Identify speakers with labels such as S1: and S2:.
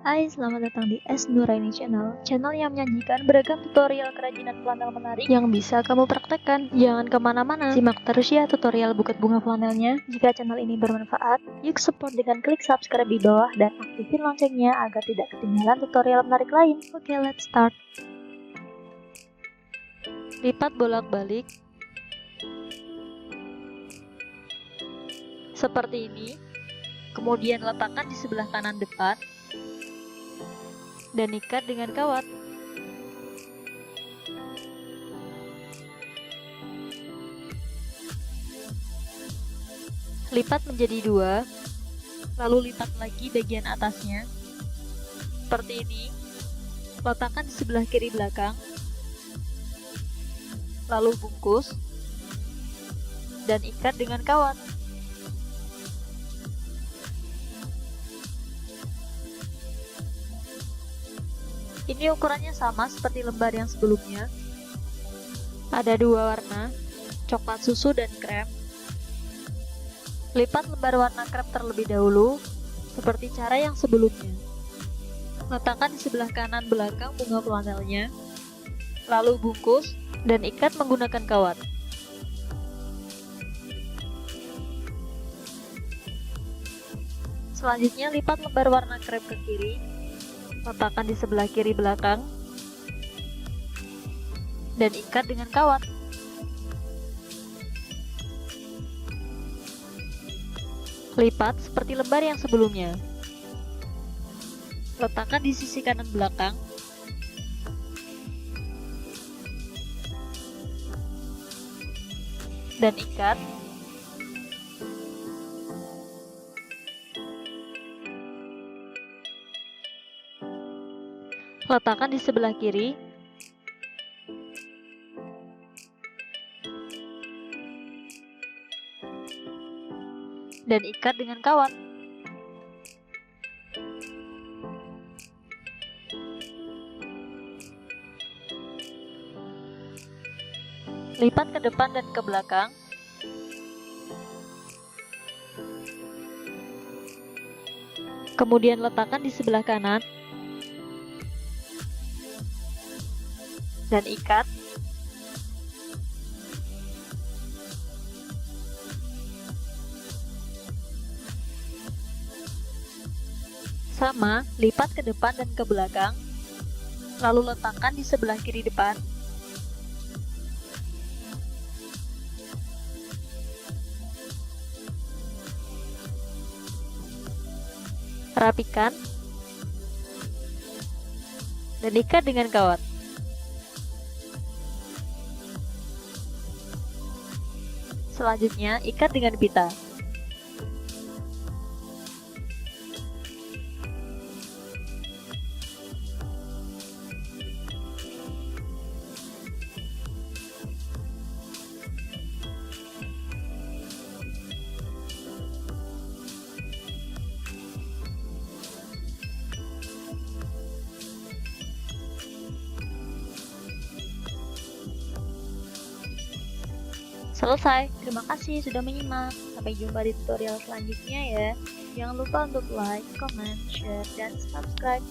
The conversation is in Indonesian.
S1: Hai, selamat datang di S Nuraini channel yang menyajikan beragam tutorial kerajinan flanel menarik yang bisa kamu praktekkan. Jangan kemana-mana, simak terus ya tutorial buket bunga flanelnya. Jika channel ini bermanfaat, yuk support dengan klik subscribe di bawah dan aktifin loncengnya agar tidak ketinggalan tutorial menarik lain. Oke, let's start. Lipat bolak-balik seperti ini, kemudian letakkan di sebelah kanan depan dan ikat dengan kawat. Lipat menjadi dua, lalu lipat lagi bagian atasnya seperti ini. Letakkan di sebelah kiri belakang, lalu bungkus dan ikat dengan kawat. Ini ukurannya sama seperti lembar yang sebelumnya. Ada dua warna, coklat susu dan krem. Lipat lembar warna krem terlebih dahulu, seperti cara yang sebelumnya. Letakkan di sebelah kanan belakang bunga flanelnya, lalu bungkus dan ikat menggunakan kawat. Selanjutnya lipat lembar warna krem ke kiri, letakkan di sebelah kiri belakang, dan ikat dengan kawat. Lipat seperti lembar yang sebelumnya. Letakkan di sisi kanan belakang, dan ikat. Letakkan di sebelah kiri, dan ikat dengan kawat. Lipat ke depan dan ke belakang. Kemudian letakkan di sebelah kanan dan ikat. Sama, lipat ke depan dan ke belakang, lalu letakkan di sebelah kiri depan. Rapikan dan ikat dengan kawat. Selanjutnya, ikat dengan pita. Selesai, terima kasih sudah menyimak. Sampai jumpa di tutorial selanjutnya ya. Jangan lupa untuk like, comment, share, dan subscribe.